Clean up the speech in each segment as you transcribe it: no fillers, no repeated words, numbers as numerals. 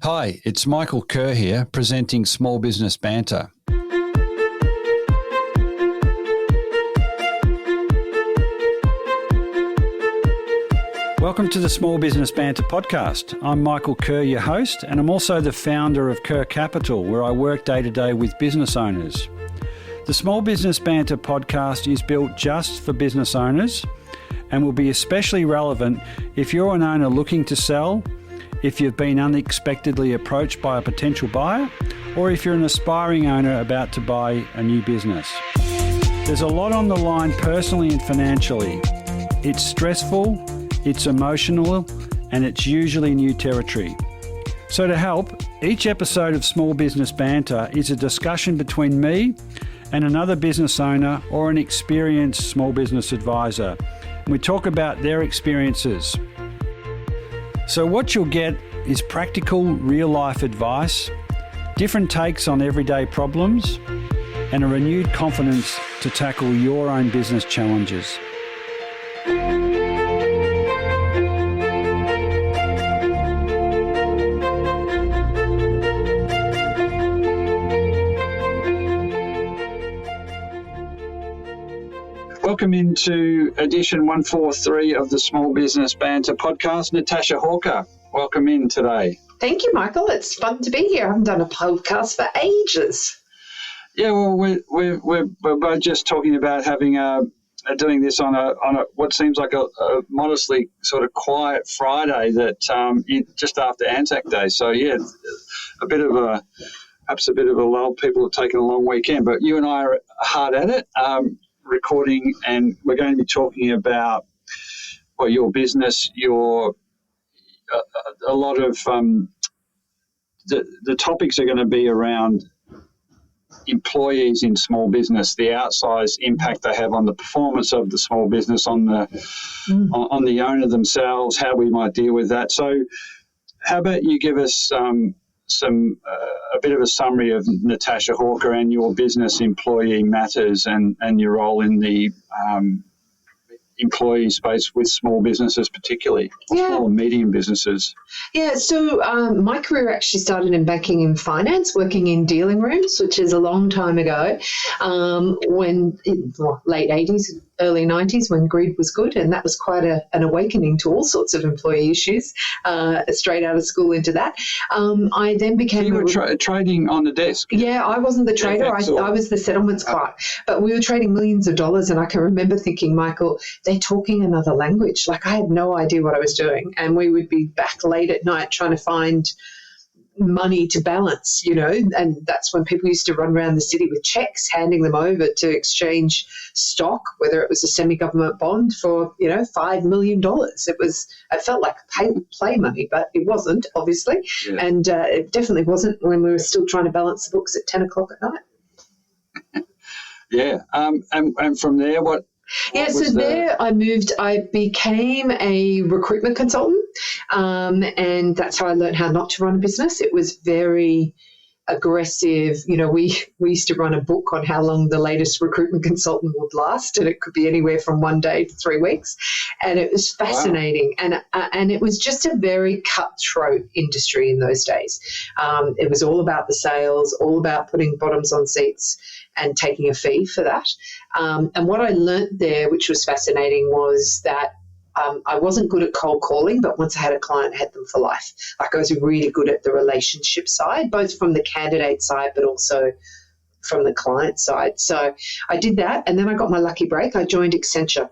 Hi, it's Michael Kerr here, presenting Small Business Banter. Welcome to the Small Business Banter podcast. I'm Michael Kerr, your host, and I'm also the founder of Kerr Capital, where I work day to day with business owners. The Small Business Banter podcast is built just for business owners and will be especially relevant if you're an owner looking to sell, if you've been unexpectedly approached by a potential buyer, or if you're an aspiring owner about to buy a new business. There's a lot on the line personally and financially. It's stressful, it's emotional, and it's usually new territory. So to help, each episode of Small Business Banter is a discussion between me and another business owner or an experienced small business advisor. We talk about their experiences. So what you'll get is practical, real-life advice, different takes on everyday problems, and a renewed confidence to tackle your own business challenges. Welcome into edition 143 of the Small Business Banter podcast. Natasha Hawker, welcome in today. Thank you, Michael. It's fun to be here. I haven't done a podcast for ages. Yeah, well, we're both just talking about having doing this on a what seems like a modestly sort of quiet Friday that just after Anzac Day. So yeah, perhaps a bit of a lull. People have taken a long weekend, but you and I are hard at it. Recording, and we're going to be talking about your business, a lot of the topics are going to be around employees in small business, the outsized impact they have on the performance of the small business, on the owner themselves, how we might deal with that. So how about you give us a bit of a summary of Natasha Hawker and your business, Employee Matters, and your role in the employee space with small businesses particularly, small and medium businesses. Yeah, so my career actually started in banking and finance, working in dealing rooms, which is a long time ago, late 80s, early 90s when greed was good, and that was quite an awakening to all sorts of employee issues, straight out of school into that. I then became... So you were trading on the desk? Yeah, I wasn't the trader. I was the settlements clerk. But we were trading millions of dollars, and I can remember thinking, Michael, they're talking another language. Like, I had no idea what I was doing, and we would be back late at night trying to find money to balance, and that's when people used to run around the city with checks, handing them over to exchange stock, whether it was a semi-government bond for, $5 million. It felt like play money, but it wasn't, obviously. Yeah. And it definitely wasn't when we were still trying to balance the books at 10 o'clock at night. Yeah. And from there, what? Yeah, so there I moved. I became a recruitment consultant, and that's how I learned how not to run a business. It was very aggressive. We used to run a book on how long the latest recruitment consultant would last, and it could be anywhere from 1 day to 3 weeks. And it was fascinating. Wow. And it was just a very cutthroat industry in those days. It was all about the sales, all about putting bottoms on seats and taking a fee for that. And what I learnt there, which was fascinating, was that I wasn't good at cold calling, but once I had a client, I had them for life. Like, I was really good at the relationship side, both from the candidate side, but also from the client side. So I did that, and then I got my lucky break. I joined Accenture.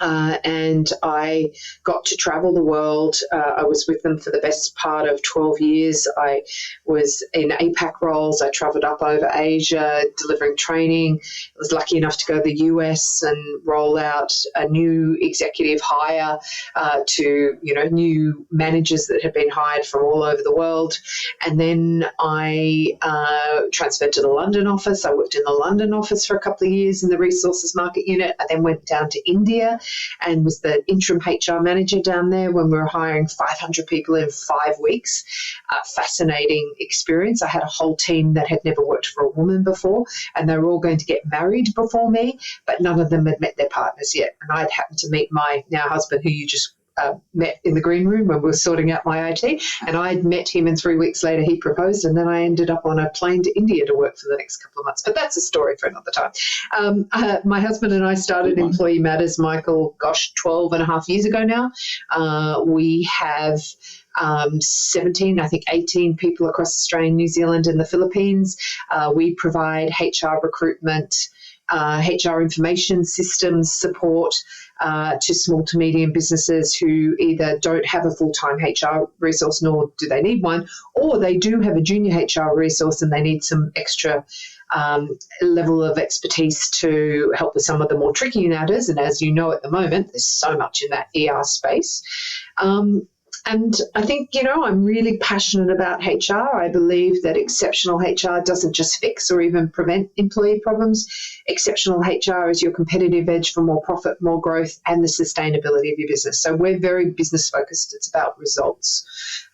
And I got to travel the world. I was with them for the best part of 12 years. I was in APAC roles. I traveled up over Asia delivering training. I was lucky enough to go to the US and roll out a new executive hire to, new managers that had been hired from all over the world. And then I transferred to the London office. I worked in the London office for a couple of years in the resources market unit. I then went down to India and was the interim HR manager down there when we were hiring 500 people in 5 weeks. Fascinating experience. I had a whole team that had never worked for a woman before, and they were all going to get married before me, but none of them had met their partners yet. And I'd happened to meet my now husband, who you just met in the green room when we were sorting out my IT, and I'd met him, and 3 weeks later he proposed, and then I ended up on a plane to India to work for the next couple of months. But that's a story for another time. My husband and I started Employee Matters, Michael, 12 and a half years ago now. We have 17, I think 18 people across Australia, New Zealand and the Philippines. We provide HR recruitment, HR information systems support to small to medium businesses who either don't have a full-time HR resource nor do they need one, or they do have a junior HR resource and they need some extra level of expertise to help with some of the more tricky matters. And as you know, at the moment, there's so much in that ER space. And I think, I'm really passionate about HR. I believe that exceptional HR doesn't just fix or even prevent employee problems. Exceptional HR is your competitive edge for more profit, more growth, and the sustainability of your business. So we're very business focused. It's about results.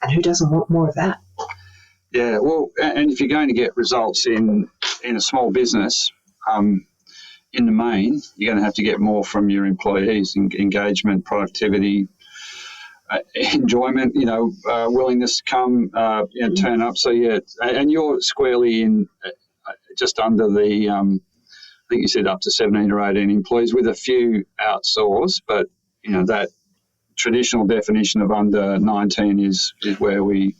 And who doesn't want more of that? Yeah, well, and if you're going to get results in a small business, in the main, you're going to have to get more from your employees, engagement, productivity, enjoyment, willingness to come, turn up. So, yeah, and you're squarely in just under the, I think you said up to 17 or 18 employees with a few outsourced, but, that traditional definition of under 19 is where we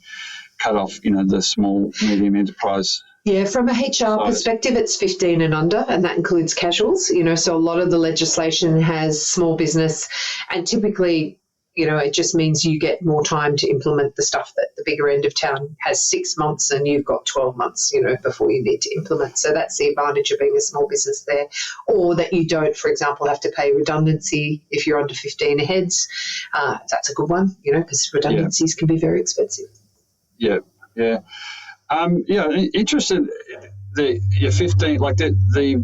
cut off, the small, medium enterprise. Yeah, from a HR perspective, it's 15 and under, and that includes casuals, so a lot of the legislation has small business, and typically, it just means you get more time to implement the stuff that the bigger end of town has 6 months and you've got 12 months, before you need to implement. So that's the advantage of being a small business there. Or that you don't, for example, have to pay redundancy if you're under 15 heads. That's a good one, because redundancies can be very expensive. Yeah. Interested, your 15, like the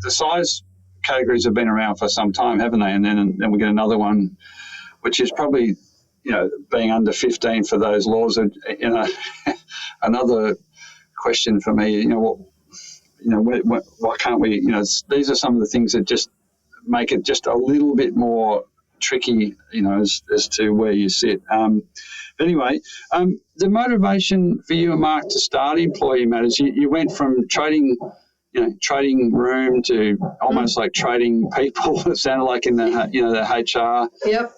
size categories have been around for some time, haven't they? And then we get another one, which is probably, being under 15 for those laws. Another question for me, why can't we, these are some of the things that just make it just a little bit more tricky, as to where you sit. Anyway, the motivation for you and Mark to start Employee Matters, you went from trading room to almost like trading people. It sounded like in the HR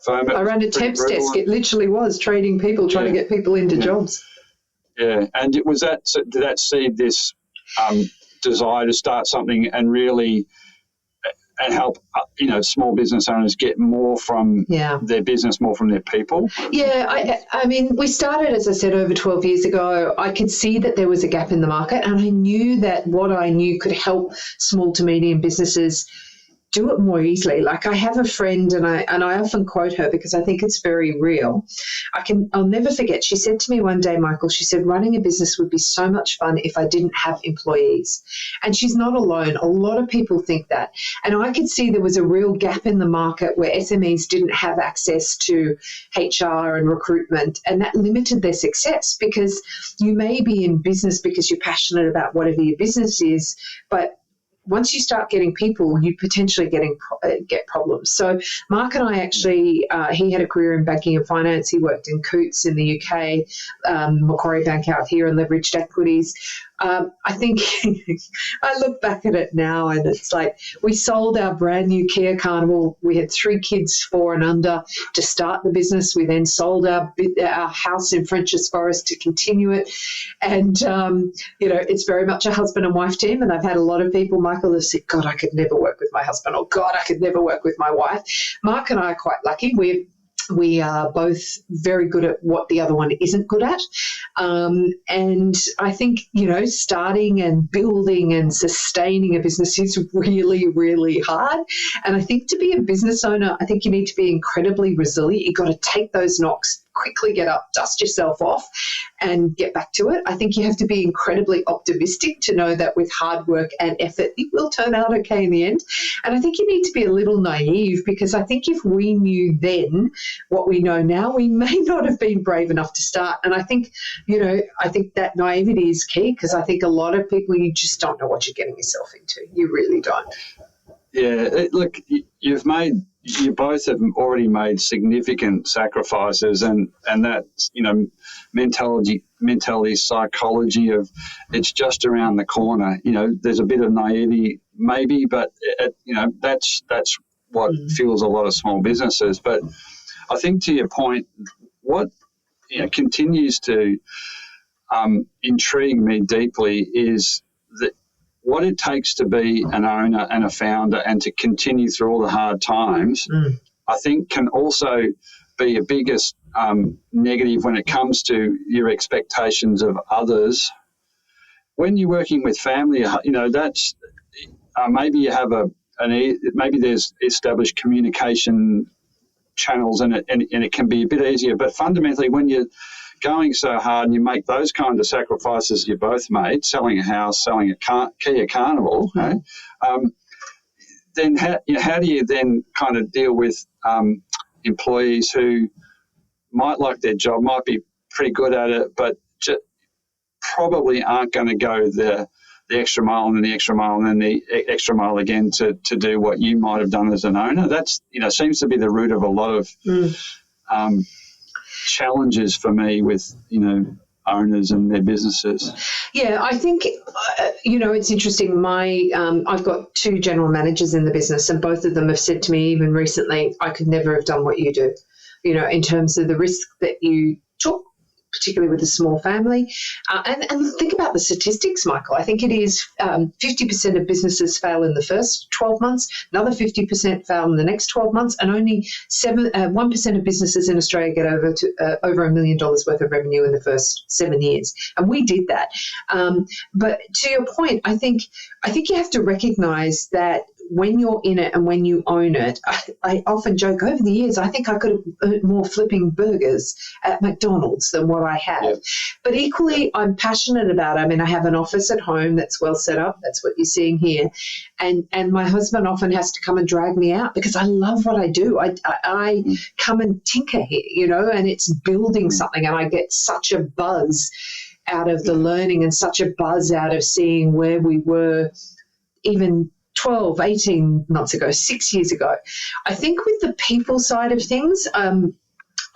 firm. I ran a temps desk. It literally was trading people, trying to get people into jobs. Yeah, and did that seed this desire to start something and really and help small business owners get more from their business, more from their people? Yeah, I mean, we started, as I said, over 12 years ago. I could see that there was a gap in the market, and I knew that what I knew could help small to medium businesses do it more easily. Like, I have a friend, and I often quote her because I think it's very real. I'll never forget. She said to me one day, Michael, she said, running a business would be so much fun if I didn't have employees. And she's not alone. A lot of people think that. And I could see there was a real gap in the market where SMEs didn't have access to HR and recruitment, and that limited their success, because you may be in business because you're passionate about whatever your business is, but once you start getting people, you potentially get problems. So Mark and I actually, he had a career in banking and finance. He worked in Coutts in the UK, Macquarie Bank out here, and leveraged equities. I think I look back at it now and it's like we sold our brand new Kia Carnival. We had 3 kids, 4 and under, to start the business. We then sold our house in French's Forest to continue it. And, it's very much a husband and wife team. And I've had a lot of people, Michael, have said, God, I could never work with my husband, or God, I could never work with my wife. Mark and I are quite lucky. We are both very good at what the other one isn't good at. And I think, starting and building and sustaining a business is really, really hard. And I think to be a business owner, I think you need to be incredibly resilient. You've got to take those knocks, quickly get up, dust yourself off and get back to it. I think you have to be incredibly optimistic to know that with hard work and effort, it will turn out okay in the end. And I think you need to be a little naive, because I think if we knew then what we know now, we may not have been brave enough to start. And I think, I think that naivety is key, because I think a lot of people, you just don't know what you're getting yourself into. You really don't. Yeah, look, you've made you both have already made significant sacrifices, and that's, mentality, psychology of it's just around the corner. There's a bit of naivety maybe, but that's what fuels a lot of small businesses. But I think, to your point, what continues to intrigue me deeply is that what it takes to be an owner and a founder and to continue through all the hard times, I think can also be your biggest negative when it comes to your expectations of others. When you're working with family, that's maybe you have maybe there's established communication channels and it can be a bit easier. But fundamentally, when you're going so hard and you make those kind of sacrifices you both made, selling a house, selling a Kia Carnival, then how do you then kind of deal with employees who might like their job, might be pretty good at it, but probably aren't going to go the extra mile and then the extra mile and then the extra mile again to do what you might have done as an owner? That's, seems to be the root of a lot of challenges for me with, owners and their businesses. Yeah, I think, it's interesting. I've got 2 general managers in the business, and both of them have said to me even recently, I could never have done what you do, in terms of the risk that you took, particularly with a small family. And think about the statistics, Michael. I think it is 50% of businesses fail in the first 12 months, another 50% fail in the next 12 months, and only 1% of businesses in Australia get over $1 million worth of revenue in the first 7 years. And we did that. But to your point, I think you have to recognise that when you're in it and when you own it, I often joke, over the years, I think I could have earned more flipping burgers at McDonald's than what I have. Yep. But equally, I'm passionate about it. I mean, I have an office at home that's well set up. That's what you're seeing here. And my husband often has to come and drag me out because I love what I do. I come and tinker here, and it's building something, and I get such a buzz out of the learning and such a buzz out of seeing where we were even 12, 18 months ago, 6 years ago. I think with the people side of things,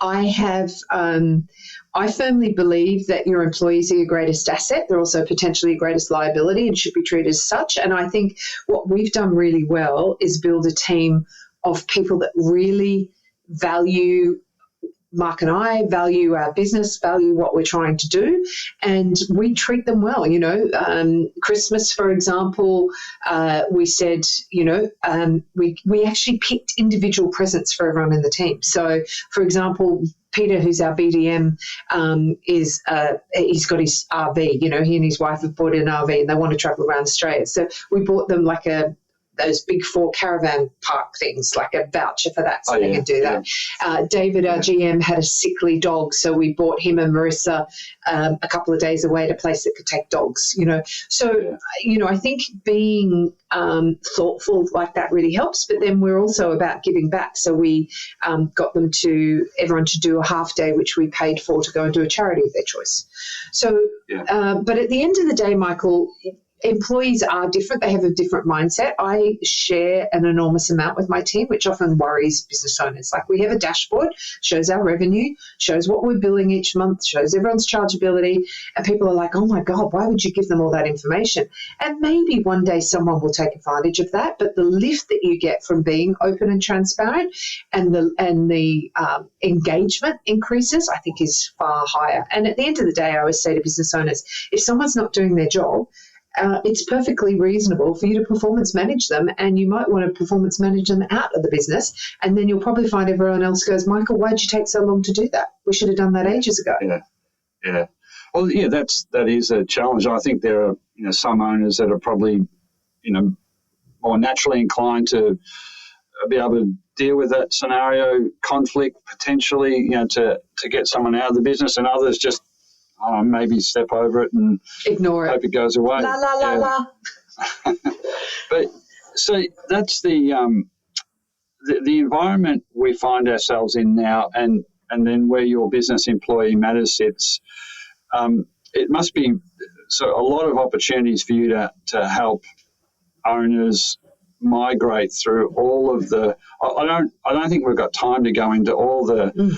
I firmly believe that your employees are your greatest asset. They're also potentially your greatest liability and should be treated as such. And I think what we've done really well is build a team of people that really value Mark and I, value our business, value what we're trying to do, and we treat them well. Christmas, for example, we said, we actually picked individual presents for everyone in the team. So, for example, Peter, who's our BDM, he's got his RV. He and his wife have bought an RV and they want to travel around Australia. So we bought them like those big 4 caravan park things, like a voucher for that, so they can do that. Yeah. David, our GM, had a sickly dog, so we bought him and Marissa a couple of days away at a place that could take dogs, So, I think being thoughtful like that really helps, but then we're also about giving back. So we got everyone to do a half day, which we paid for, to go and do a charity of their choice. So, but at the end of the day, Michael, employees are different. They have a different mindset. I share an enormous amount with my team, which often worries business owners. Like, we have a dashboard, shows our revenue, shows what we're billing each month, shows everyone's chargeability, and people are like, oh my God, why would you give them all that information? And maybe one day someone will take advantage of that, but the lift that you get from being open and transparent and the engagement increases, I think, is far higher. And at the end of the day, I always say to business owners, if someone's not doing their job, it's perfectly reasonable for you to performance manage them, and you might want to performance manage them out of the business, and then you'll probably find everyone else goes, Michael, why did you take so long to do that? We should have done that ages ago. Yeah. Well, yeah, that is a challenge. I think there are some owners that are probably more naturally inclined to be able to deal with that scenario, conflict potentially, to get someone out of the business, and others just maybe step over it and ignore it. Hope it goes away. La la la la. But so that's the environment we find ourselves in now, and then where your business employee matters sits. It must be a lot of opportunities for you to help owners migrate through all of the. I don't think we've got time to go into all the,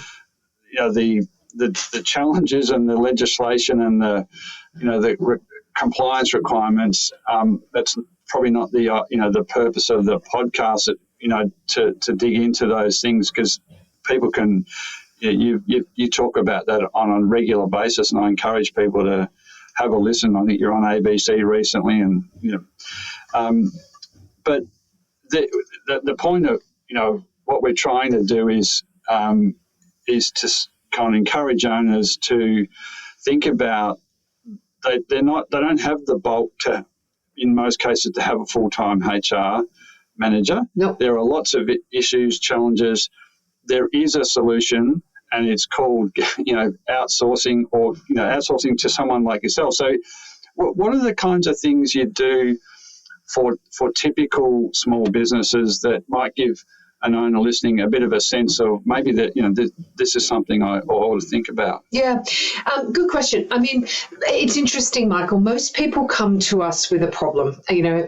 the challenges and the legislation and the compliance requirements. That's probably not the purpose of the podcast. To dig into those things, because people can. You talk about that on a regular basis, and I encourage people to have a listen. I think you're on ABC recently, and but the point of what we're trying to do is to kind of encourage owners to think about they don't have the bulk to, in most cases, to have a full-time HR manager. Nope. There are lots of issues, challenges. There is a solution, and it's called outsourcing, or outsourcing to someone like yourself. So what are the kinds of things you do for typical small businesses that might give an owner listening a bit of a sense of maybe that this is something I ought to think about? Yeah, good question. I mean, it's interesting, Michael. Most people come to us with a problem.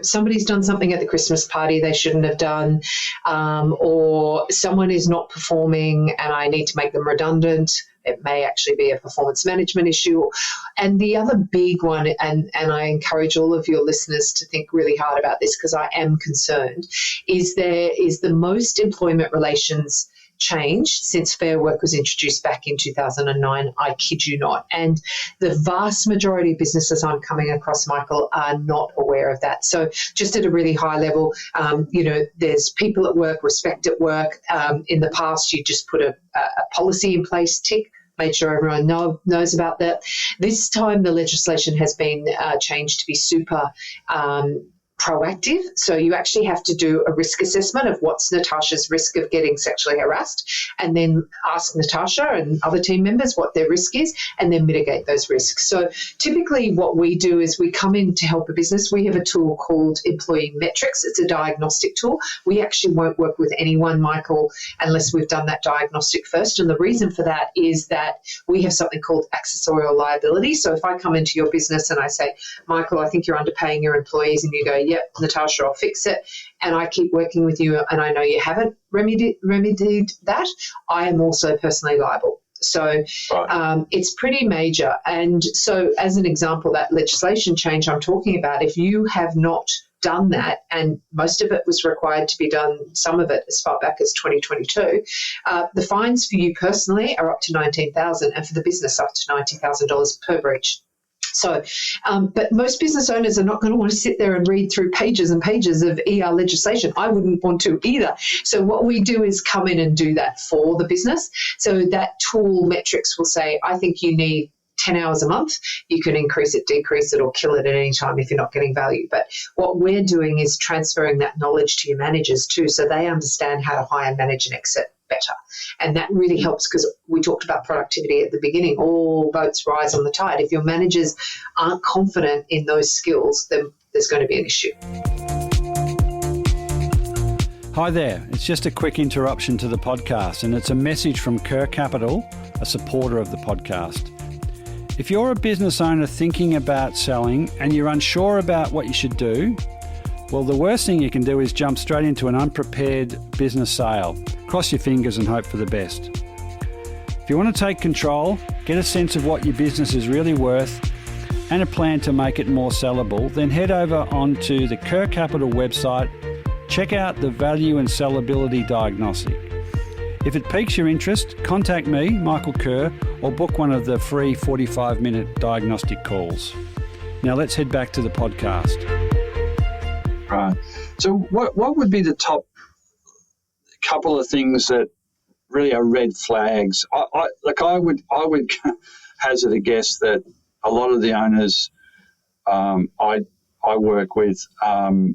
Somebody's done something at the Christmas party they shouldn't have done, or someone is not performing and I need to make them redundant. It may actually be a performance management issue. And the other big one, and I encourage all of your listeners to think really hard about this because I am concerned, is the most employment relations change since Fair Work was introduced back in 2009. I kid you not. And the vast majority of businesses I'm coming across, Michael, are not aware of that. So just at a really high level, there's people at work, respect at work. In the past, you just put a policy in place, tick, made sure everyone knows about that. This time, the legislation has been changed to be super proactive. So you actually have to do a risk assessment of what's Natasha's risk of getting sexually harassed, and then ask Natasha and other team members what their risk is, and then mitigate those risks. So typically what we do is we come in to help a business. We have a tool called Employee Metrics. It's a diagnostic tool. We actually won't work with anyone, Michael, unless we've done that diagnostic first. And the reason for that is that we have something called accessorial liability. So if I come into your business and I say, Michael, I think you're underpaying your employees, and you go, yep, Natasha, I'll fix it, and I keep working with you and I know you haven't remedied that, I am also personally liable. So it's pretty major. And so as an example, that legislation change I'm talking about, if you have not done that, and most of it was required to be done, some of it as far back as 2022, the fines for you personally are up to $19,000 and for the business up to $90,000 per breach. So, but most business owners are not going to want to sit there and read through pages and pages of ER legislation. I wouldn't want to either. So what we do is come in and do that for the business. So that tool metrics will say, I think you need 10 hours a month. You can increase it, decrease it, or kill it at any time if you're not getting value. But what we're doing is transferring that knowledge to your managers too, so they understand how to hire, manage, and exit better. And that really helps, because we talked about productivity at the beginning. All boats rise on the tide. If your managers aren't confident in those skills, then there's going to be an issue. Hi there. It's just a quick interruption to the podcast, and it's a message from Kerr Capital, a supporter of the podcast. If you're a business owner thinking about selling and you're unsure about what you should do, well, the worst thing you can do is jump straight into an unprepared business sale. Cross your fingers and hope for the best. If you want to take control, get a sense of what your business is really worth and a plan to make it more sellable, then head over onto the Kerr Capital website, check out the value and sellability diagnostic. If it piques your interest, contact me, Michael Kerr, or book one of the free 45-minute diagnostic calls. Now let's head back to the podcast. Right. So what would be the top couple of things that really are red flags? I would hazard a guess that a lot of the owners I work with, I'd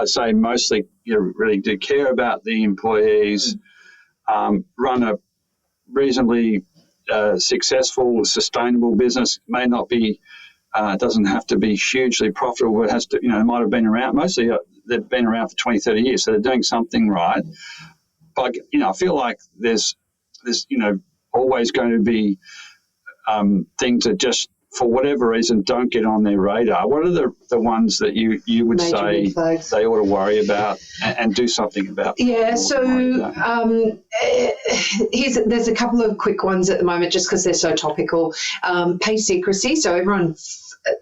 say mostly really do care about the employees, run a reasonably successful, sustainable business. May not be, doesn't have to be hugely profitable. It has to, it might have been around. Mostly they've been around for 20, 30 years, so they're doing something right. But I feel like there's always going to be things that just for whatever reason, don't get on their radar? What are the ones that you would Major say red flags they ought to worry about and do something about? Yeah, so there's a couple of quick ones at the moment just because they're so topical. Pay secrecy, so everyone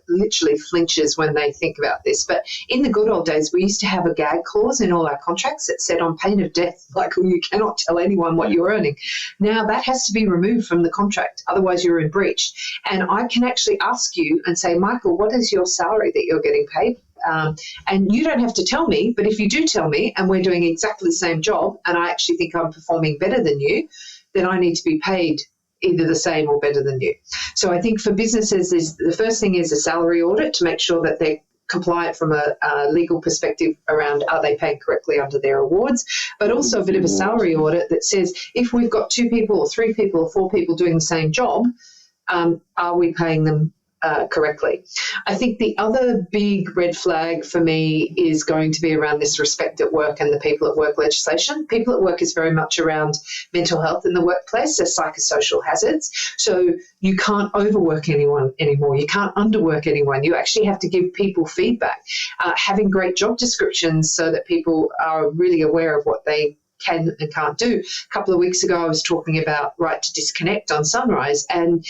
literally flinches when they think about this. But in the good old days, we used to have a gag clause in all our contracts that said on pain of death, like you cannot tell anyone what you're earning. Now that has to be removed from the contract, otherwise you're in breach. And I can actually ask you and say, Michael, what is your salary that you're getting paid? And you don't have to tell me, but if you do tell me and we're doing exactly the same job and I actually think I'm performing better than you, then I need to be paid either the same or better than you. So I think for businesses, the first thing is a salary audit to make sure that they're compliant from a legal perspective around are they paying correctly under their awards, but also a bit of a salary audit that says if we've got 2 people or 3 people or 4 people doing the same job, are we paying them correctly? I think the other big red flag for me is going to be around this respect at work and the people at work legislation. People at work is very much around mental health in the workplace, as psychosocial hazards. So you can't overwork anyone anymore. You can't underwork anyone. You actually have to give people feedback. Having great job descriptions so that people are really aware of what they can and can't do. A couple of weeks ago, I was talking about right to disconnect on Sunrise, and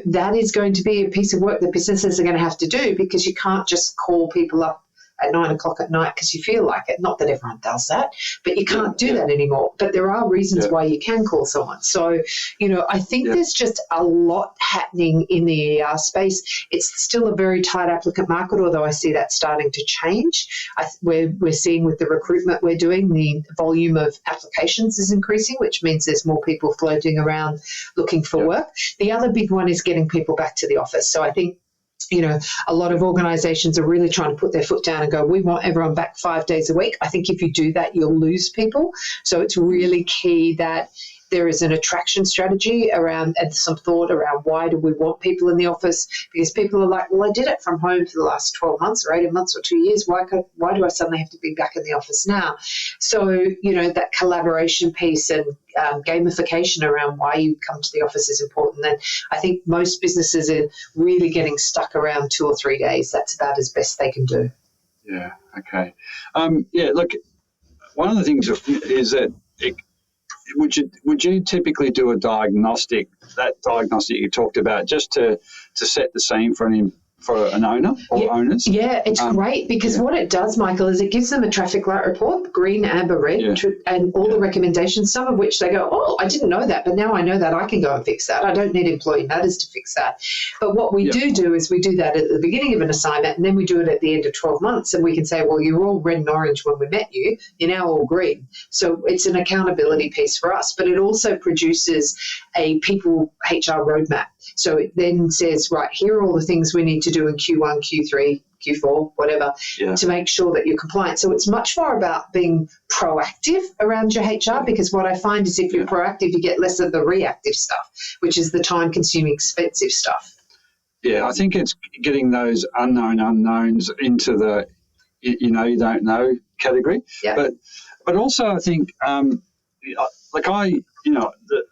that is going to be a piece of work that businesses are going to have to do because you can't just call people up at 9 o'clock at night because you feel like it. Not that everyone does that, but you can't do that anymore. But there are reasons why you can call someone. So, I think there's just a lot happening in the ER space. It's still a very tight applicant market, although I see that starting to change. We're seeing with the recruitment we're doing, the volume of applications is increasing, which means there's more people floating around looking for work. The other big one is getting people back to the office. So I think a lot of organisations are really trying to put their foot down and go, we want everyone back 5 days a week. I think if you do that, you'll lose people. So it's really key that there is an attraction strategy around and some thought around why do we want people in the office, because people are like, well, I did it from home for the last 12 months or 18 months or 2 years. Why do I suddenly have to be back in the office now? So, that collaboration piece and gamification around why you come to the office is important. And I think most businesses are really getting stuck around 2 or 3 days. That's about as best they can do. Yeah, okay. Look, one of the things is that would you typically do a diagnostic you talked about, just to set the scene for an owner or owners? Yeah, it's great because what it does, Michael, is it gives them a traffic light report, green, amber, red, and all the recommendations, some of which they go, oh, I didn't know that, but now I know that, I can go and fix that. I don't need Employee Matters to fix that. But what we do is we do that at the beginning of an assignment, and then we do it at the end of 12 months, and we can say, well, you were all red and orange when we met you. You're now all green. So it's an accountability piece for us, but it also produces a people HR roadmap. So it then says, right, here are all the things we need to do in Q1, Q3, Q4, whatever, to make sure that you're compliant. So it's much more about being proactive around your HR, because what I find is if you're proactive, you get less of the reactive stuff, which is the time-consuming, expensive stuff. Yeah, I think it's getting those unknown unknowns into the you don't know category. Yeah. But also I think,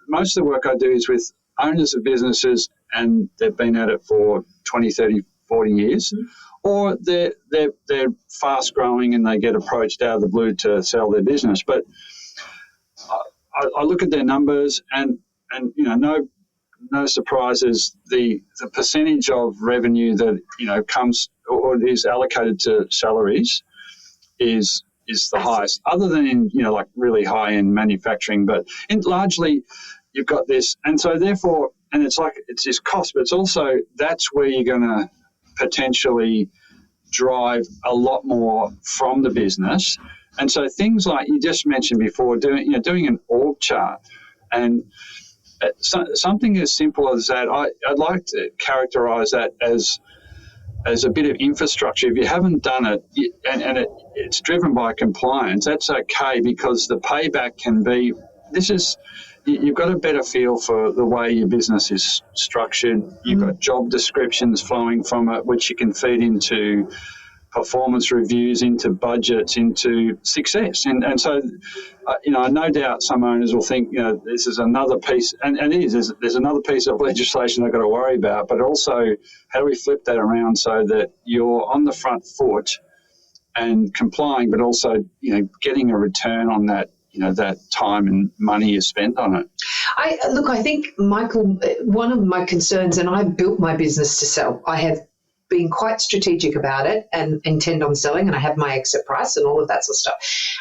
most of the work I do is with owners of businesses and they've been at it for 20, 30, 40 years, or they're fast growing and they get approached out of the blue to sell their business. But I look at their numbers and no surprises, the percentage of revenue that comes or is allocated to salaries is the highest, other than in like really high end manufacturing, but largely you've got this, and so therefore, and it's this cost, but it's also that's where you're going to potentially drive a lot more from the business. And so things like you just mentioned before, doing an org chart, and something as simple as that, I'd like to characterise that as a bit of infrastructure. If you haven't done it, and it's driven by compliance, that's okay, because the payback can be, you've got a better feel for the way your business is structured. You've got job descriptions flowing from it, which you can feed into performance reviews, into budgets, into success. And so, no doubt some owners will think, this is another piece, and it is, there's another piece of legislation I've got to worry about, but also how do we flip that around so that you're on the front foot and complying, but also, getting a return on that, that time and money you spent on it. I think, Michael, one of my concerns, and I built my business to sell. I have been quite strategic about it and intend on selling, and I have my exit price and all of that sort of stuff.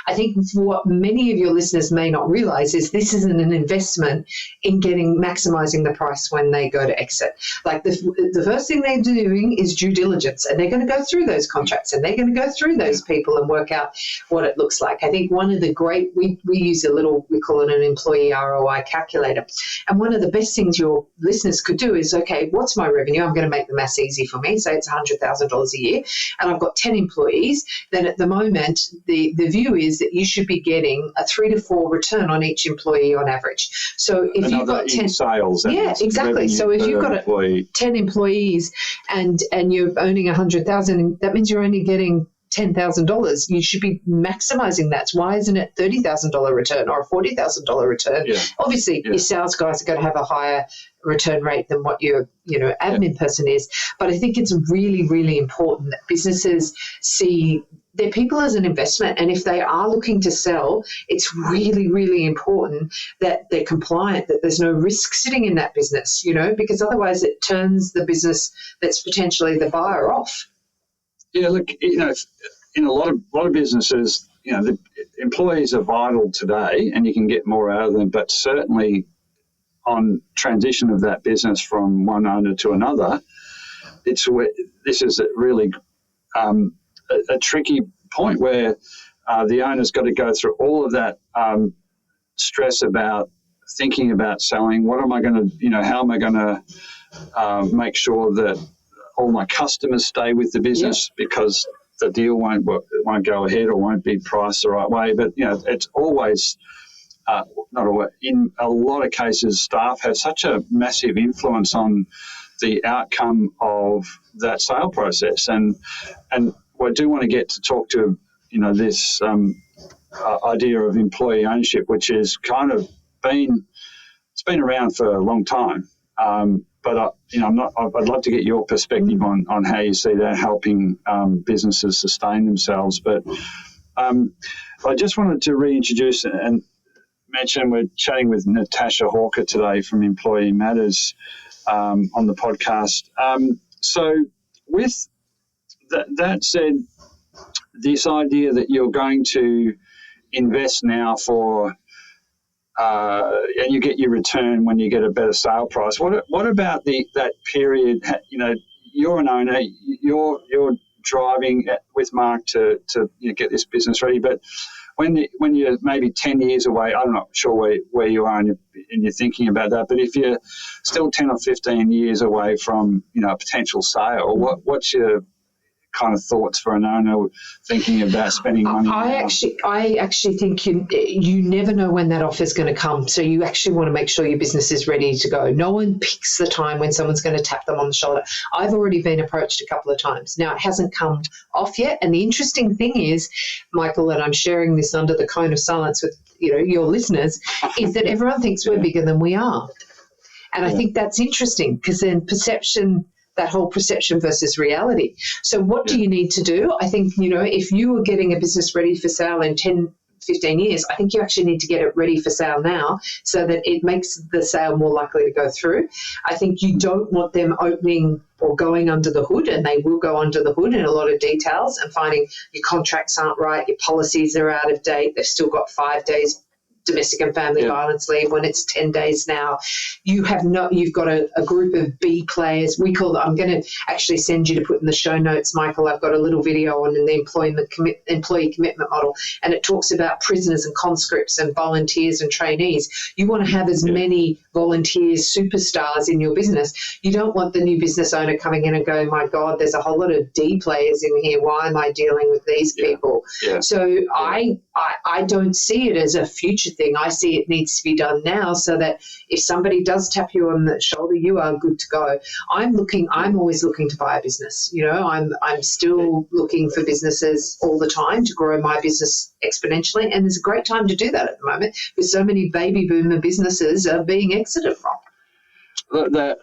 I think what many of your listeners may not realize is this isn't an investment in maximizing the price when they go to exit. Like the first thing they're doing is due diligence, and they're going to go through those contracts and they're going to go through those people and work out what it looks like. I think one of the we use we call it an employee ROI calculator. And one of the best things your listeners could do is, okay, what's my revenue? I'm going to make the maths easy for me. Say it's $100,000 a year and I've got 10 employees. Then at the moment, the view is that you should be getting a 3 to 4 return on each employee on average. So if you've got 10 sales, exactly. So if you've got 10 employees and you're owning 100,000, that means you're only getting $10,000. You should be maximizing that. Why isn't it $30,000 return or a $40,000 return? Yeah. Obviously, your sales guys are going to have a higher return rate than what your admin person is. But I think it's really, really important that businesses see their people as an investment, and if they are looking to sell, it's really, really important that they're compliant, that there's no risk sitting in that business, because otherwise it turns the business that's potentially the buyer off. Yeah, look, in a lot of businesses, the employees are vital today, and you can get more out of them. But certainly, on transition of that business from one owner to another, this is really a tricky point where the owner's got to go through all of that stress about thinking about selling. What am I going to, how am I going to make sure that all my customers stay with the business because the deal won't go ahead or won't be priced the right way. But, it's always, in a lot of cases, staff have such a massive influence on the outcome of that sale process. And I do want to get to talk to, this idea of employee ownership, which is kind of it's been around for a long time. But I'd love to get your perspective on how you see that helping businesses sustain themselves. But I just wanted to reintroduce and mention we're chatting with Natasha Hawker today from Employee Matters on the podcast. So with that said, this idea that you're going to invest now for and you get your return when you get a better sale price. What about that period? You're an owner. You're driving with Mark to get this business ready. But when you're maybe 10 years away, I'm not sure where you are and you're thinking about that. But if you're still 10 or 15 years away from a potential sale, what's your kind of thoughts for an owner thinking about spending money? I actually think you never know when that offer is going to come. So you actually want to make sure your business is ready to go. No one picks the time when someone's going to tap them on the shoulder. I've already been approached a couple of times. Now, it hasn't come off yet. And the interesting thing is, Michael, and I'm sharing this under the cone of silence with your listeners, is that everyone thinks we're bigger than we are. And I think that's interesting because then that whole perception versus reality. So what do you need to do? I think, if you are getting a business ready for sale in 10, 15 years, I think you actually need to get it ready for sale now so that it makes the sale more likely to go through. I think you don't want them opening or going under the hood, and they will go under the hood in a lot of details and finding your contracts aren't right, your policies are out of date, they've still got 5 days domestic and family violence leave when it's 10 days now. You've got a group of B players. We call them, I'm going to actually send you to put in the show notes, Michael. I've got a little video on the employee commitment model, and it talks about prisoners and conscripts and volunteers and trainees. You want to have as many volunteers, superstars in your business. You don't want the new business owner coming in and going, my God, there's a whole lot of D players in here. Why am I dealing with these people? Yeah. So I don't see it as a future thing. I see it needs to be done now so that if somebody does tap you on the shoulder, you are good to go. I'm always looking to buy a business. I'm still looking for businesses all the time to grow my business exponentially. And there's a great time to do that at the moment because so many baby boomer businesses are being exited from.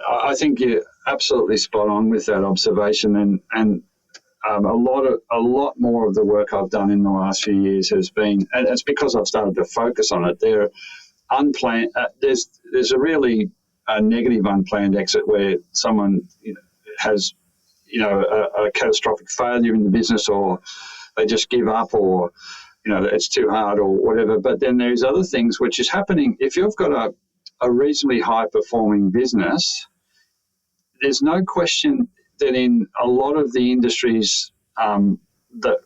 I think you're absolutely spot on with that observation, and a lot more of the work I've done in the last few years has been, and it's because I've started to focus on it. There are unplanned. There's a really negative unplanned exit where someone has a catastrophic failure in the business, or they just give up, or it's too hard, or whatever. But then there's other things which is happening if you've got a reasonably high-performing business. There's no question that in a lot of the industries that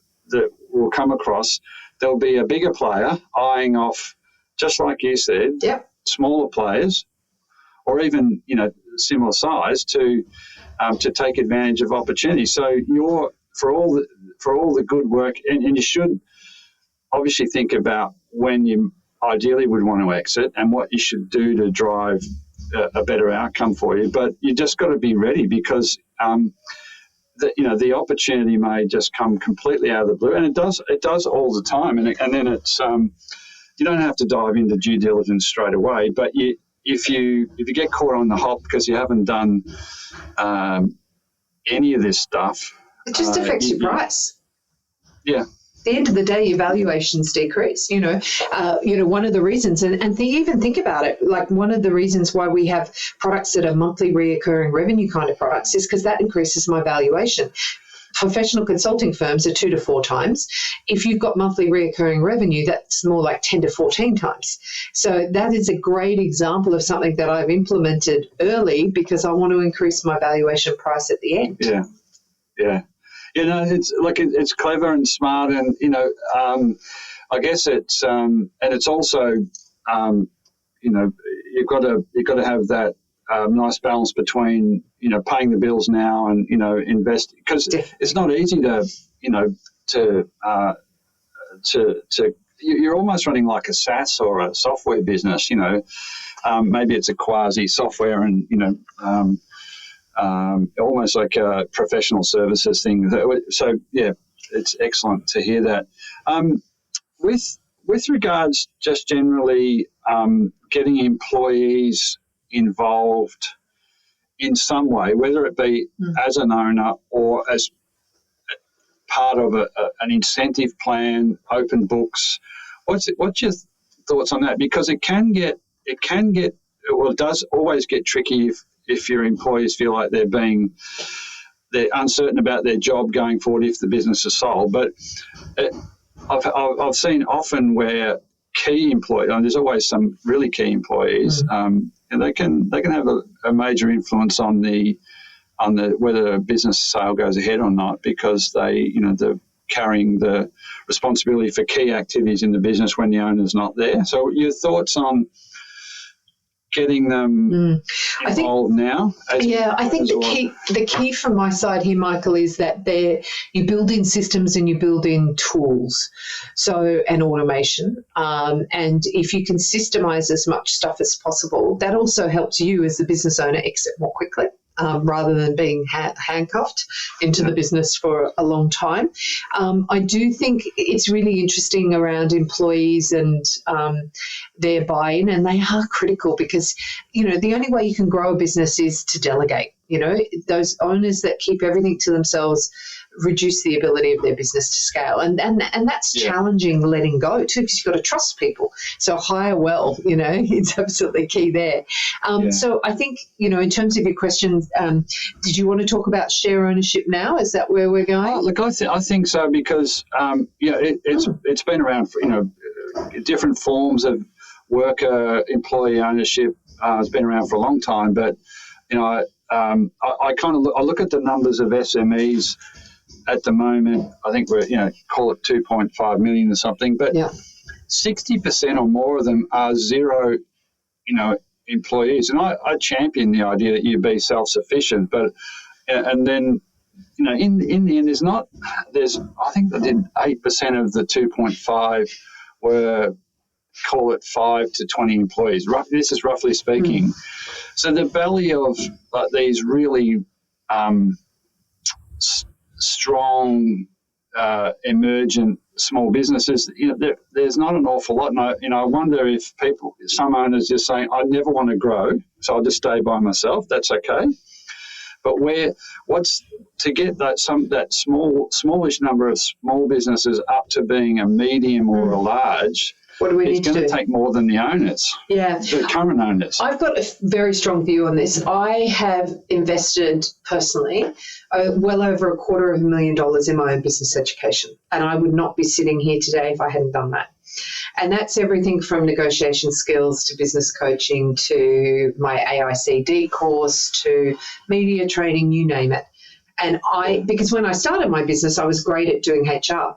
we'll come across, there'll be a bigger player eyeing off, just like you said, yep, smaller players, or even similar size to take advantage of opportunity. So for all the good work, and you should obviously think about when you ideally would want to exit and what you should do to drive a better outcome for you. But you just got to be ready because the opportunity may just come completely out of the blue, and it does all the time. And then it's you don't have to dive into due diligence straight away, but if you get caught on the hop because you haven't done any of this stuff, it just affects your price. Yeah. At the end of the day, your valuations decrease. One of the reasons, and even think about it, like one of the reasons why we have products that are monthly reoccurring revenue kind of products is because that increases my valuation. Professional consulting firms are 2 to 4 times. If you've got monthly reoccurring revenue, that's more like 10 to 14 times. So that is a great example of something that I've implemented early because I want to increase my valuation price at the end. Yeah. It's clever and smart, and I guess it's and it's also you've got to have that nice balance between paying the bills now and invest, because it's not easy to you're almost running like a SaaS or a software business. Maybe it's a quasi software and almost like a professional services thing. So, yeah, it's excellent to hear that. With regards just generally getting employees involved in some way, whether it be as an owner or as part of an incentive plan, open books, what's your thoughts on that? Because it does always get tricky if your employees feel like they're uncertain about their job going forward if the business is sold. But I've seen often where key employees, there's always some really key employees, and they can have a major influence on the whether a business sale goes ahead or not, because they're carrying the responsibility for key activities in the business when the owner's not there. So your thoughts on getting them involved now? I think the key from my side here, Michael, is that you build in systems and you build in tools, and automation. And if you can systemize as much stuff as possible, that also helps you as the business owner exit more quickly. Rather than being handcuffed into the business for a long time. I do think it's really interesting around employees and their buy-in, and they are critical because, the only way you can grow a business is to delegate. Those owners that keep everything to themselves reduce the ability of their business to scale. And that's challenging letting go too, because you've got to trust people. So hire well, it's absolutely key there. So I think, in terms of your question, did you want to talk about share ownership now? Is that where we're going? Look, I think so, because, it's been around for, different forms of worker employee ownership. Has been around for a long time, but, I kind of look at the numbers of SMEs at the moment. I think we're, call it 2.5 million or something, but 60% or more of them are zero, employees. And I champion the idea that you be self-sufficient, but, and then, in the end, I think they did 8% of the 2.5 were call it 5 to 20 employees. This is roughly speaking. So the belly of these really strong, emergent small businesses, there's not an awful lot. And I wonder if some owners just saying, I never want to grow, so I'll just stay by myself. That's okay. But what's to get that smallish number of small businesses up to being a medium or a large? What do we need to do? It's going to take more than the owners, the current owners. I've got a very strong view on this. I have invested personally well over $250,000 in my own business education, and I would not be sitting here today if I hadn't done that. And that's everything from negotiation skills to business coaching to my AICD course to media training, you name it. And because when I started my business, I was great at doing HR.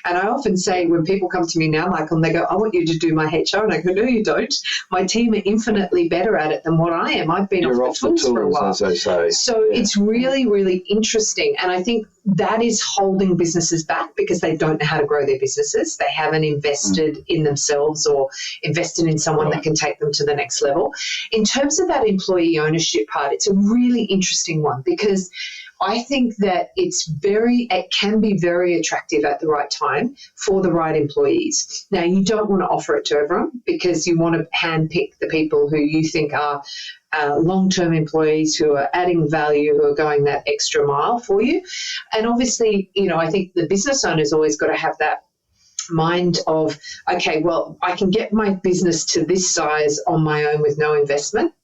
And I often say when people come to me now, Michael, and they go, I want you to do my HR. And I go, no, you don't. My team are infinitely better at it than what I am. I've been off the tools for a while. As they say. So it's really, really interesting. And I think that is holding businesses back because they don't know how to grow their businesses. They haven't invested in themselves or invested in someone that can take them to the next level. In terms of that employee ownership part, it's a really interesting one because I think that it can be very attractive at the right time for the right employees. Now, you don't want to offer it to everyone because you want to handpick the people who you think are long-term employees who are adding value, who are going that extra mile for you. And obviously, I think the business owner's always got to have that mind of, okay, well, I can get my business to this size on my own with no investment.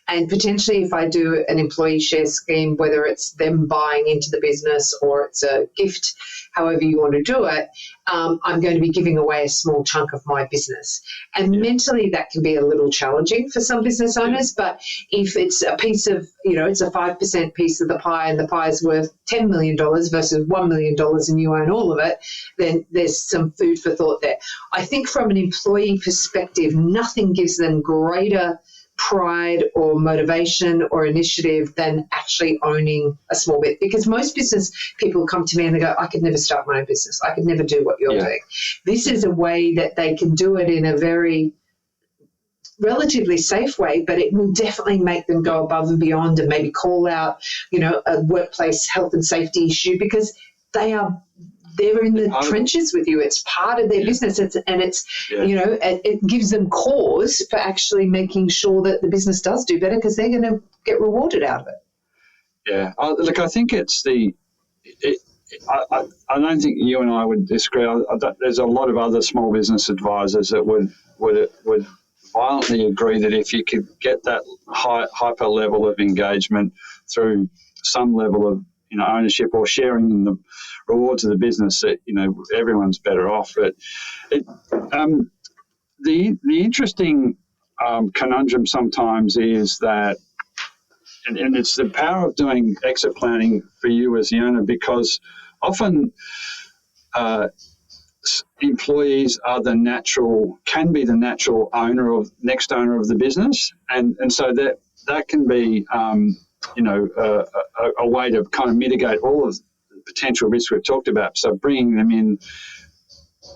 And potentially if I do an employee share scheme, whether it's them buying into the business or it's a gift, however you want to do it, I'm going to be giving away a small chunk of my business. And mentally that can be a little challenging for some business owners, but if it's a piece of, it's a 5% piece of the pie and the pie is worth $10 million versus $1 million and you own all of it, then there's some food for thought there. I think from an employee perspective, nothing gives them greater pride or motivation or initiative than actually owning a small bit, because most business people come to me and they go, I could never start my own business. I could never do what you're doing. This is a way that they can do it in a very relatively safe way, but it will definitely make them go above and beyond and maybe call out, a workplace health and safety issue because they're in the trenches with you. It's part of their business. It gives them cause for actually making sure that the business does do better because they're going to get rewarded out of it. Yeah. Look, I think I don't think you and I would disagree. There's a lot of other small business advisors that would violently agree that if you could get that hyper level of engagement through some level of ownership or sharing in the rewards of the business, that everyone's better off. But the interesting conundrum sometimes is that, and it's the power of doing exit planning for you as the owner, because often employees are can be the natural next owner of the business, and so that can be a way to kind of mitigate all of the potential risks we've talked about. So bringing them in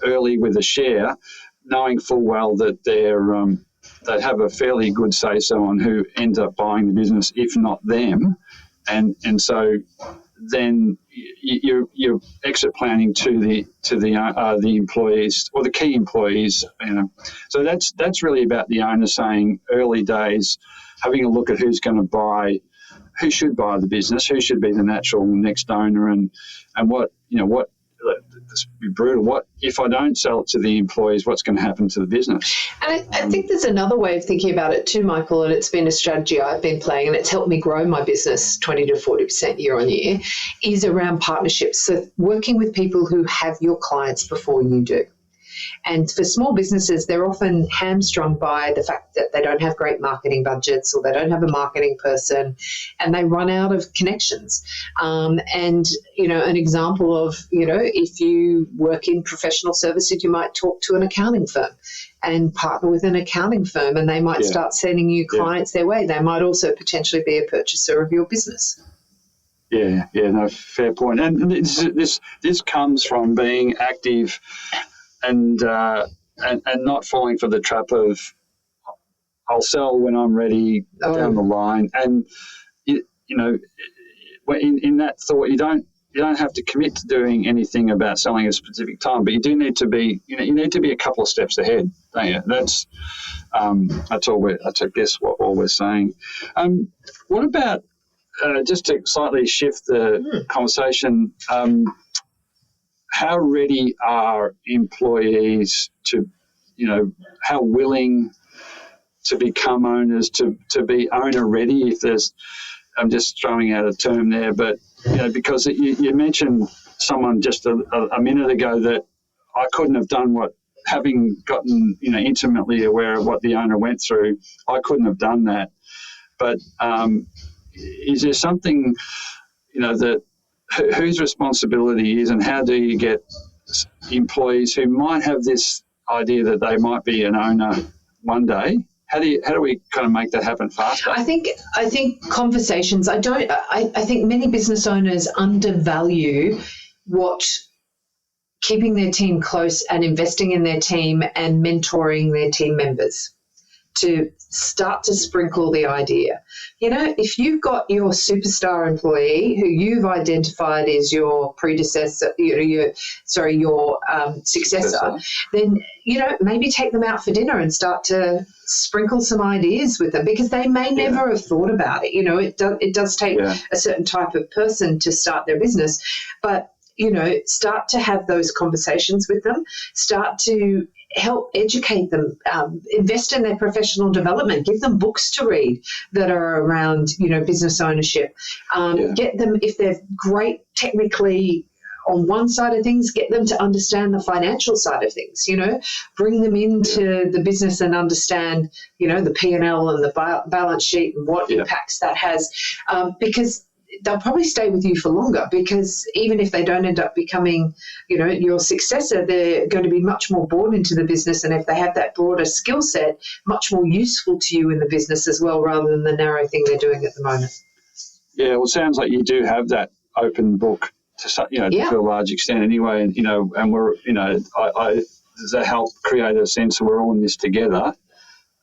early with a share, knowing full well that they have a fairly good say-so on who ends up buying the business, if not them, and so then you're exit planning to the employees or the key employees. So that's really about the owner saying early days, having a look at who's going to buy. Who should buy the business? Who should be the natural next owner? And what let's be brutal. What if I don't sell it to the employees? What's going to happen to the business? And I think there's another way of thinking about it too, Michael. And it's been a strategy I've been playing, and it's helped me grow my business 20 to 40% year on year. Is around partnerships. So working with people who have your clients before you do. And for small businesses, they're often hamstrung by the fact that they don't have great marketing budgets or they don't have a marketing person and they run out of connections. And, an example of, if you work in professional services, you might talk to an accounting firm and partner with an accounting firm, and they might start sending you clients their way. They might also potentially be a purchaser of your business. Yeah, no, fair point. And this comes from being active and and not falling for the trap of I'll sell when I'm ready down the line. And you know, in that thought, you don't have to commit to doing anything about selling at a specific time, but you do need to be, you need to be a couple of steps ahead, don't you? That's all I guess what all we're saying. What about just to slightly shift the conversation? How ready are employees to, how willing to become owners, to be owner ready? If there's, I'm just throwing out a term there, but because you mentioned someone just a minute ago that I couldn't have done what, having gotten intimately aware of what the owner went through, I couldn't have done that. But is there something that whose responsibility is, and how do you get employees who might have this idea that they might be an owner one day? How do we kind of make that happen faster? I think conversations. I think many business owners undervalue what keeping their team close and investing in their team and mentoring their team members to start to sprinkle the idea. If you've got your superstar employee who you've identified as your predecessor, your successor, then, maybe take them out for dinner and start to sprinkle some ideas with them, because they may never have thought about it. It does take a certain type of person to start their business, but, start to have those conversations with them, start to help educate them, invest in their professional development, give them books to read that are around, business ownership. Get them, if they're great technically on one side of things, get them to understand the financial side of things, bring them into the business and understand, the P&L and the balance sheet and what impacts that has, because they'll probably stay with you for longer, because even if they don't end up becoming, your successor, they're going to be much more bought into the business. And if they have that broader skill set, much more useful to you in the business as well, rather than the narrow thing they're doing at the moment. Yeah, well, it sounds like you do have that open book to a large extent anyway. And, and we're, does that help create a sense that we're all in this together?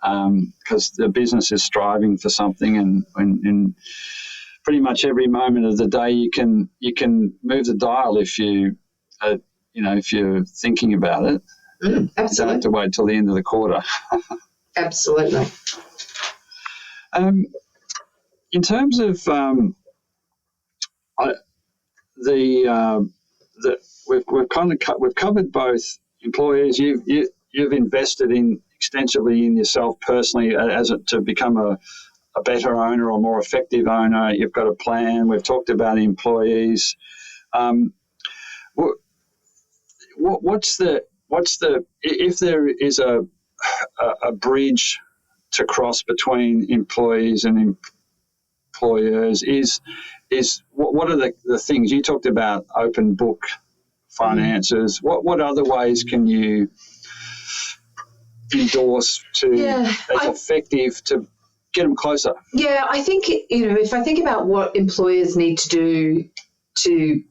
Because the business is striving for something, and pretty much every moment of the day you can move the dial if if you're thinking about it. Absolutely. You don't have to wait till the end of the quarter. Absolutely. In terms of we've covered both employers. You've invested extensively in yourself personally to become a better owner or more effective owner. You've got a plan. We've talked about employees. What's the if there is a bridge to cross between employees and employers, is what are the things you talked about? Open book finances. What other ways can you endorse effective to get them closer? Yeah, I think, if I think about what employers need to do to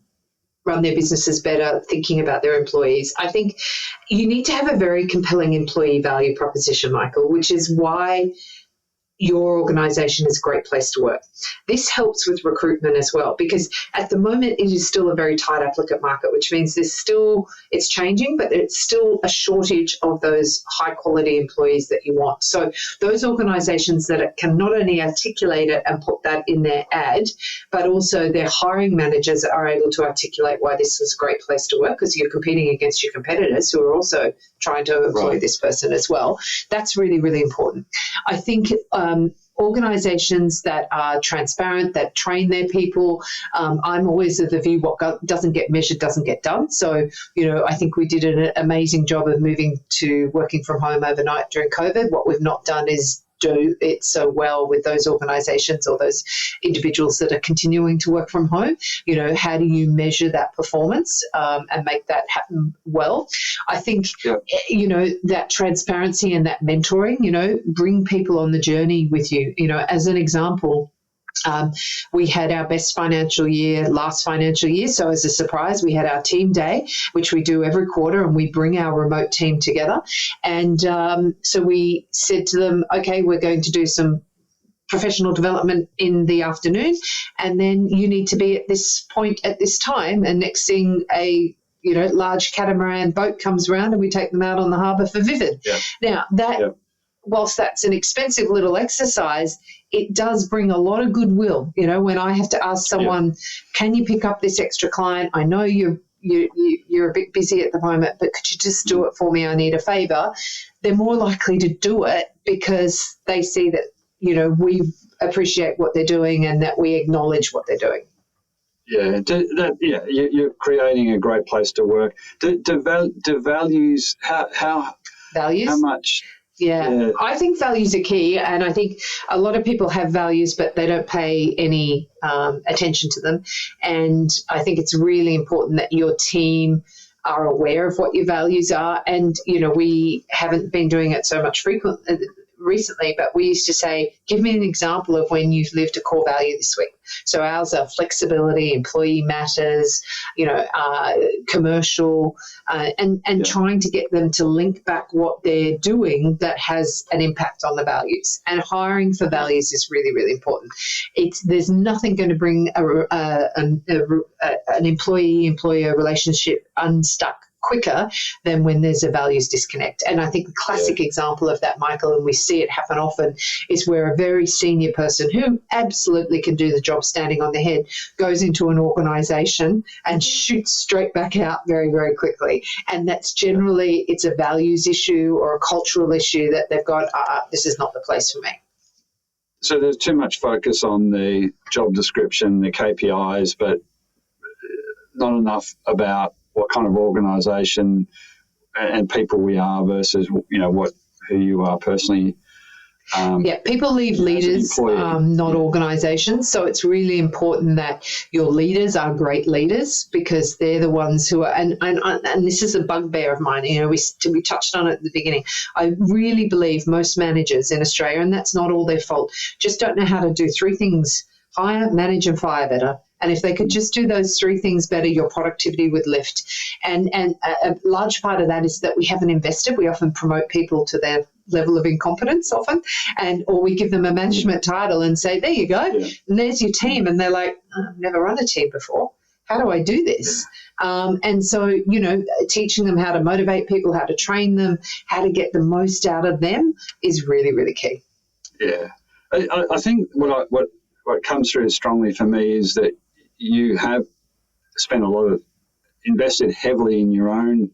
run their businesses better, thinking about their employees, I think you need to have a very compelling employee value proposition, Michael, which is why your organisation is a great place to work. This helps with recruitment as well, because at the moment it is still a very tight applicant market, which means it's changing, but it's still a shortage of those high quality employees that you want. So those organisations that can not only articulate it and put that in their ad, but also their hiring managers are able to articulate why this is a great place to work, because you're competing against your competitors who are also trying to employ this person as well. That's really, really important. I think organisations that are transparent, that train their people. I'm always of the view what doesn't get measured doesn't get done. So, I think we did an amazing job of moving to working from home overnight during COVID. What we've not done is do it so well with those organisations or those individuals that are continuing to work from home. How do you measure that performance and make that happen well? I think, that transparency and that mentoring, bring people on the journey with you. As an example, We had our best financial year last financial year. So as a surprise, we had our team day, which we do every quarter, and we bring our remote team together. And so we said to them, okay, we're going to do some professional development in the afternoon, and then you need to be at this point at this time. And next thing, a large catamaran boat comes around and we take them out on the harbour for Vivid. Yeah. Now, that whilst that's an expensive little exercise, it does bring a lot of goodwill. When I have to ask someone, can you pick up this extra client? I know you're a bit busy at the moment, but could you just do it for me? I need a favour. They're more likely to do it because they see that, we appreciate what they're doing and that we acknowledge what they're doing. You're creating a great place to work. Do values, how values? How much? Yeah, I think values are key, and I think a lot of people have values, but they don't pay any attention to them. And I think it's really important that your team are aware of what your values are. And, we haven't been doing it so much recently, but we used to say, give me an example of when you've lived a core value this week. So ours are flexibility, employee matters, commercial, and trying to get them to link back what they're doing that has an impact on the values. And hiring for values is really, really important. There's nothing going to bring an employee-employer relationship unstuck quicker than when there's a values disconnect. And I think the classic example of that, Michael, and we see it happen often, is where a very senior person who absolutely can do the job standing on their head goes into an organisation and shoots straight back out very, very quickly. And that's generally, it's a values issue or a cultural issue that they've got, this is not the place for me. So there's too much focus on the job description, the KPIs, but not enough about what kind of organisation and people we are versus, who you are personally. People leave leaders, not organisations. So it's really important that your leaders are great leaders, because they're the ones who are, and this is a bugbear of mine. We touched on it at the beginning. I really believe most managers in Australia, and that's not all their fault, just don't know how to do three things: hire, manage, and fire better. And if they could just do those three things better, your productivity would lift. And a large part of that is that we haven't invested. We often promote people to their level of incompetence often, or we give them a management title and say, there you go, and there's your team. And they're like, I've never run a team before. How do I do this? And so, teaching them how to motivate people, how to train them, how to get the most out of them is really, really key. Yeah. I think what comes through strongly for me is that you have spent invested heavily in your own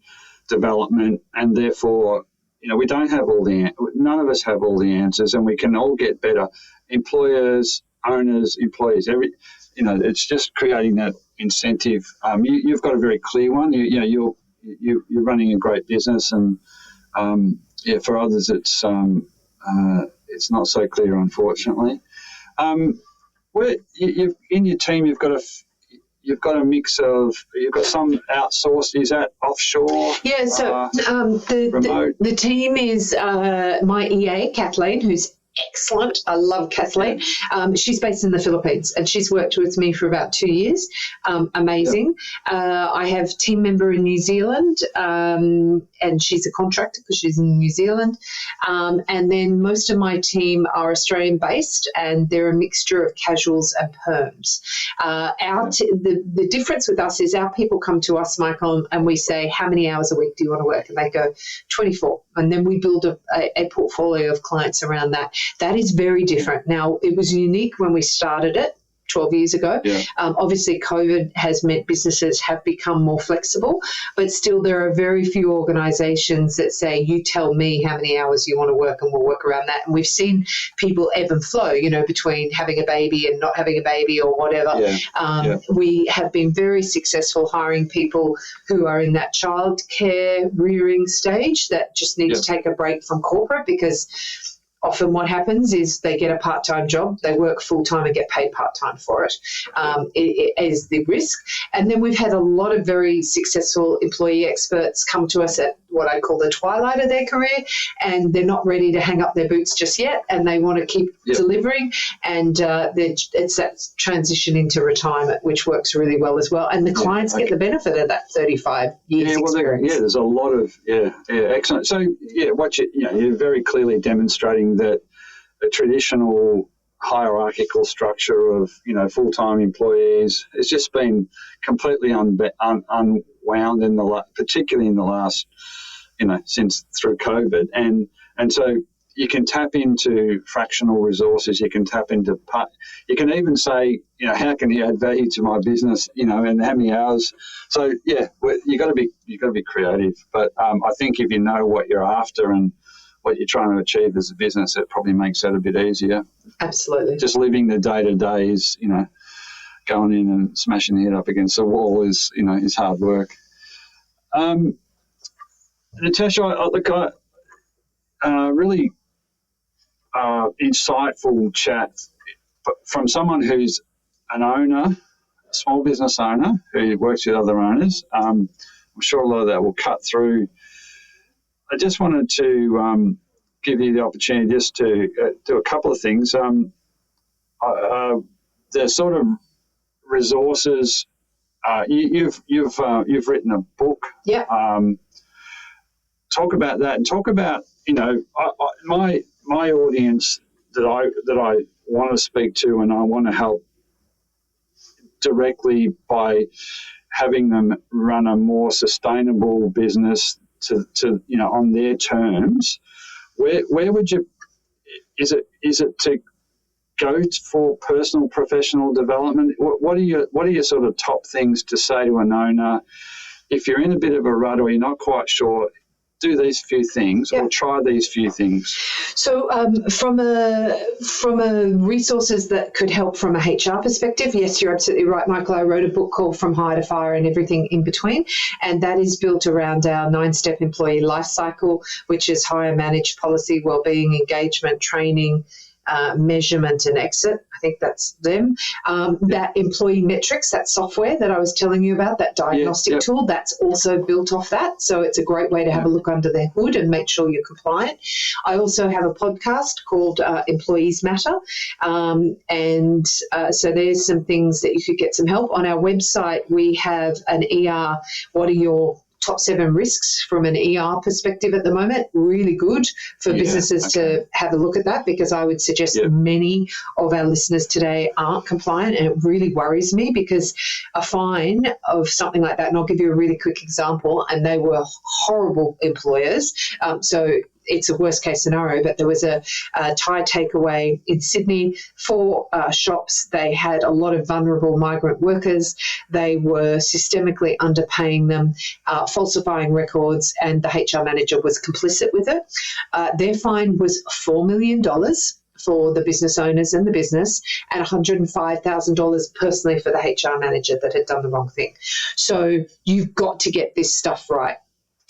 development, and therefore, we don't have none of us have all the answers, and we can all get better. Employers, owners, employees, it's just creating that incentive. You've got a very clear one. You're running a great business, and for others, it's not so clear, unfortunately. In your team, you've got a mix of, you've got some outsourced. Is that offshore? Yeah. So the team is my EA Kathleen, who's excellent. I love Kathleen. She's based in the Philippines, and she's worked with me for about 2 years. Amazing. I have a team member in New Zealand, and she's a contractor because she's in New Zealand. And then most of my team are Australian-based, and they're a mixture of casuals and perms. The difference with us is our people come to us, Michael, and we say, how many hours a week do you want to work? And they go, 24. And then we build a portfolio of clients around that. That is very different. Now, it was unique when we started it 12 years ago. Yeah. Obviously, COVID has meant businesses have become more flexible, but still there are very few organisations that say, you tell me how many hours you want to work and we'll work around that. And we've seen people ebb and flow, between having a baby and not having a baby or whatever. Yeah. We have been very successful hiring people who are in that childcare rearing stage that just need to take a break from corporate, because often what happens is they get a part-time job, they work full-time and get paid part-time for it. It is the risk. And then we've had a lot of very successful employee experts come to us at what I call the twilight of their career, and they're not ready to hang up their boots just yet, and they want to keep delivering, and it's that transition into retirement, which works really well as well. And the clients get the benefit of that 35 years experience. There's a lot of, excellent. So, you're very clearly demonstrating that a traditional hierarchical structure of, full-time employees has just been completely unwound particularly in the last, since through COVID. And so you can tap into fractional resources, you can tap into, you can even say, how can you add value to my business, and how many hours. So, you got to be creative. But I think if you know what you're after and what you're trying to achieve as a business, it probably makes that a bit easier. Absolutely. Just living the day-to-day is, going in and smashing the head up against the wall is, is hard work. Natasha, really insightful chat from someone who's an owner, a small business owner who works with other owners. I'm sure a lot of that will cut through. I just wanted to give you the opportunity just to do a couple of things. The sort of resources. You've written a book. Yeah. Talk about that, and talk about my audience that I want to speak to, and I want to help directly by having them run a more sustainable business to on their terms. Where would you? Is it to go for personal professional development? What are your sort of top things to say to an owner if you're in a bit of a rut or you're not quite sure? Do these few things or try these few things. So from a resources that could help from a HR perspective, yes, you're absolutely right, Michael. I wrote a book called From Hire to Fire and Everything in Between, and that is built around our 9-step employee life cycle, which is hire, manage, policy, wellbeing, engagement, training, measurement and exit. I think that's them. That employee metrics, that software that I was telling you about, that diagnostic tool, that's also built off that. So it's a great way to have a look under the hood and make sure you're compliant. I also have a podcast called Employees Matter. So there's some things that you could get some help. On our website, we have an ER, what are your top 7 risks from an ER perspective at the moment. Really good for businesses to have a look at that, because I would suggest many of our listeners today aren't compliant, and it really worries me because a fine of something like that, and I'll give you a really quick example, and they were horrible employers. So it's a worst case scenario, but there was a Thai takeaway in Sydney, 4 shops. They had a lot of vulnerable migrant workers. They were systemically underpaying them, falsifying records, and the HR manager was complicit with it. Their fine was $4 million for the business owners and the business, and $105,000 personally for the HR manager that had done the wrong thing. So you've got to get this stuff right.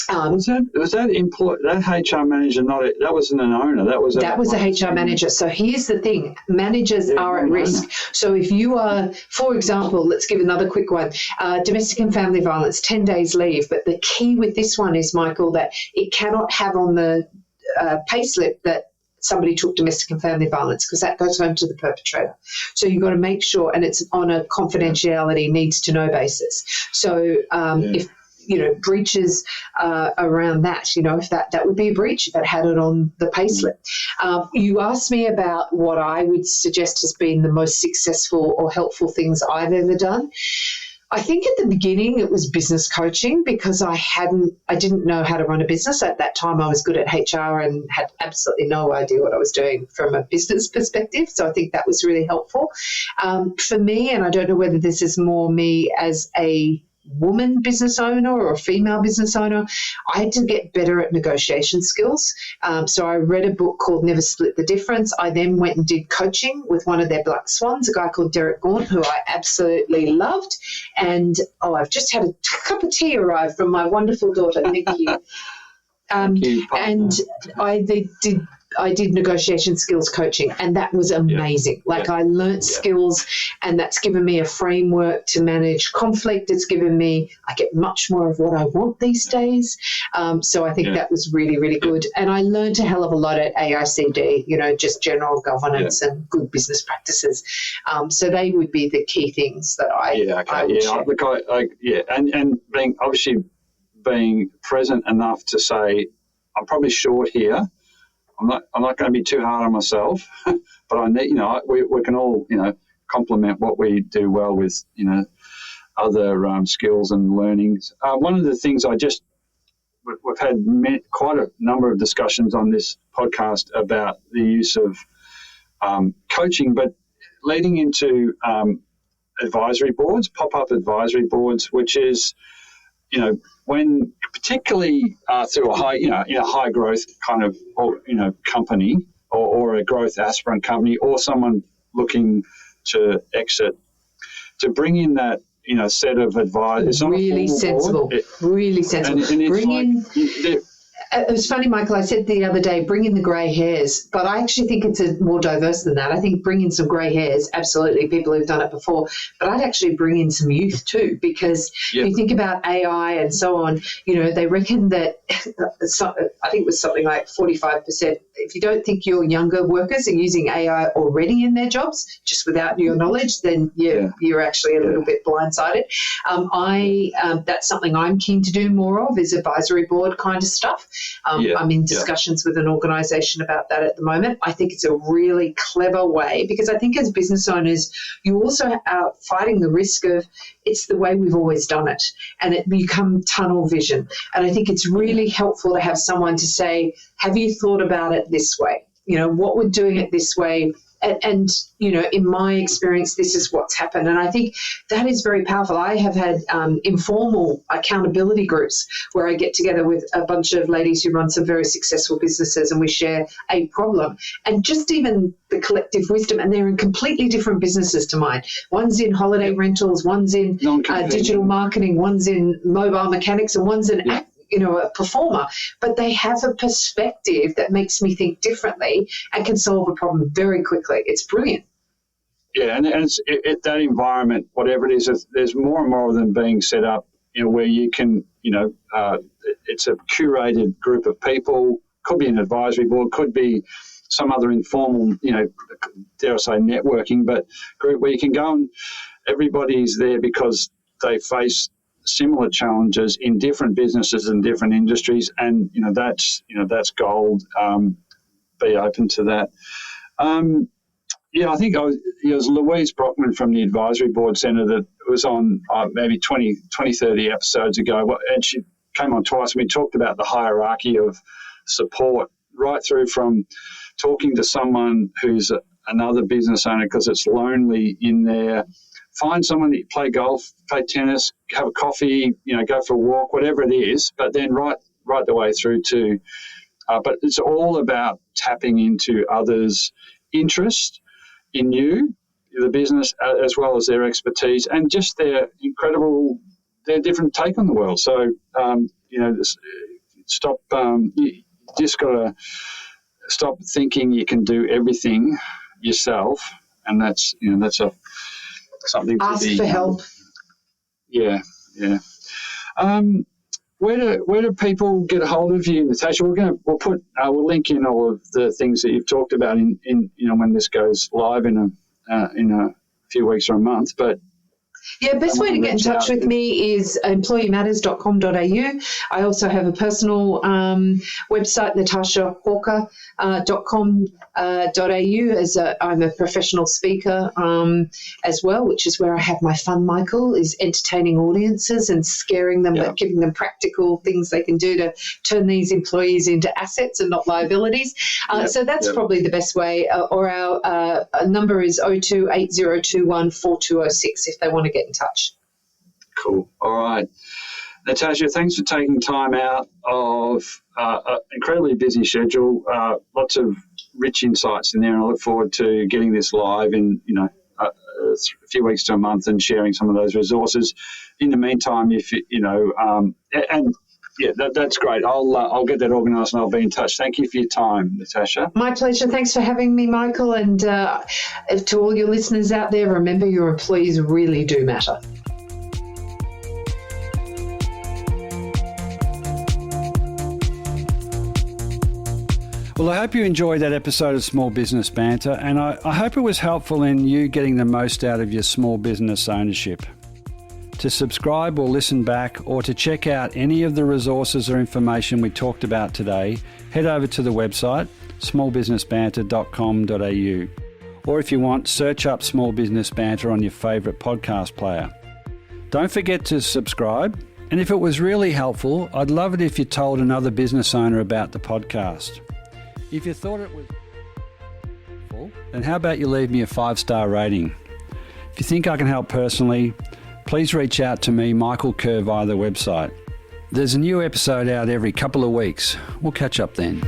Was that HR manager that wasn't an owner? That was a HR manager. So here's the thing: managers are at risk. So if you are, for example, let's give another quick one: domestic and family violence, 10 days leave. But the key with this one is, Michael, that it cannot have on the payslip that somebody took domestic and family violence, because that goes home to the perpetrator. So you've got to make sure, and it's on a confidentiality, needs to know basis. So if breaches around that, if that would be a breach if it had it on the payslip. You asked me about what I would suggest has been the most successful or helpful things I've ever done. I think at the beginning it was business coaching, because I didn't know how to run a business. At that time I was good at HR and had absolutely no idea what I was doing from a business perspective. So I think that was really helpful. For me, and I don't know whether this is more me as a woman business owner or a female business owner, I had to get better at negotiation skills. So I read a book called Never Split the Difference. I then went and did coaching with one of their black swans, a guy called Derek Gaunt, who I absolutely loved. And I've just had a cup of tea arrive from my wonderful daughter. Thank you. And I did I did negotiation skills coaching, and that was amazing. I learnt skills, and that's given me a framework to manage conflict. It's given me, I get much more of what I want these days. So I think that was really, really good. And I learned a hell of a lot at AICD, just general governance and good business practices. So they would be the key things that I would share. Look, and being present enough to say, I'm probably short here. I'm not going to be too hard on myself, but I need, we can all, complement what we do well with, other skills and learnings. One of the things we've had quite a number of discussions on this podcast about the use of coaching, but leading into advisory boards, pop-up advisory boards, which is, when particularly through a high growth kind of company or a growth aspirant company or someone looking to exit, to bring in that set of advice. Really sensible. Really sensible. It was funny, Michael, I said the other day, bring in the grey hairs, but I actually think it's more diverse than that. I think bring in some grey hairs, absolutely, people who've done it before, but I'd actually bring in some youth too, because you think about AI and so on, they reckon that, I think it was something like 45%, if you don't think your younger workers are using AI already in their jobs, just without your knowledge, then you're actually a little bit blindsided. That's something I'm keen to do more of, is advisory board kind of stuff. I'm in discussions with an organisation about that at the moment. I think it's a really clever way, because I think as business owners, you also are fighting the risk of it's the way we've always done it, and it become tunnel vision. And I think it's really helpful to have someone to say, have you thought about it this way? What would doing it this way? And in my experience, this is what's happened. And I think that is very powerful. I have had informal accountability groups where I get together with a bunch of ladies who run some very successful businesses, and we share a problem. And just even the collective wisdom, and they're in completely different businesses to mine. One's in holiday rentals, one's in digital marketing, one's in mobile mechanics, and one's in a performer, but they have a perspective that makes me think differently and can solve a problem very quickly. It's brilliant. Yeah, and it's that environment, whatever it is, there's more and more of them being set up, where you can, it's a curated group of people, could be an advisory board, could be some other informal, dare I say networking, but group where you can go and everybody's there because they face similar challenges in different businesses and different industries, and that's gold. Be open to that. I think it was Louise Brockman from the Advisory Board Centre that was on maybe 20, 30 episodes ago, and she came on twice, and we talked about the hierarchy of support, right through from talking to someone who's another business owner because it's lonely in there. Find someone that you play golf, play tennis, have a coffee, go for a walk, whatever it is, but then right the way through to, but it's all about tapping into others' interest in you, the business, as well as their expertise and just their different take on the world. So, you just got to stop thinking you can do everything yourself, and that's something to ask for help. Yeah. Where do people get a hold of you, Natasha? We'll link in all of the things that you've talked about in when this goes live in a few weeks or a month. But best way to get in touch with me is employeematters.com.au. I also have a personal website, natashahawker.com.au, as I'm a professional speaker as well, which is where I have my fun, Michael, is entertaining audiences and scaring them, but giving them practical things they can do to turn these employees into assets and not liabilities. So that's probably the best way. Or our number is 0280214206 if they want to get in touch. Cool. All right. Natasha, thanks for taking time out of an incredibly busy schedule. Lots of rich insights in there, and I look forward to getting this live in, a few weeks to a month and sharing some of those resources. In the meantime, if and Yeah, that's great. I'll get that organised and I'll be in touch. Thank you for your time, Natasha. My pleasure. Thanks for having me, Michael. And to all your listeners out there, remember your employees really do matter. Well, I hope you enjoyed that episode of Small Business Banter, and I hope it was helpful in you getting the most out of your small business ownership. To subscribe or listen back, or to check out any of the resources or information we talked about today, head over to the website smallbusinessbanter.com.au, or if you want, search up Small Business Banter on your favourite podcast player. Don't forget to subscribe, and if it was really helpful, I'd love it if you told another business owner about the podcast. If you thought it was helpful, then how about you leave me a 5-star rating? If you think I can help personally, please reach out to me, Michael Kerr, via the website. There's a new episode out every couple of weeks. We'll catch up then.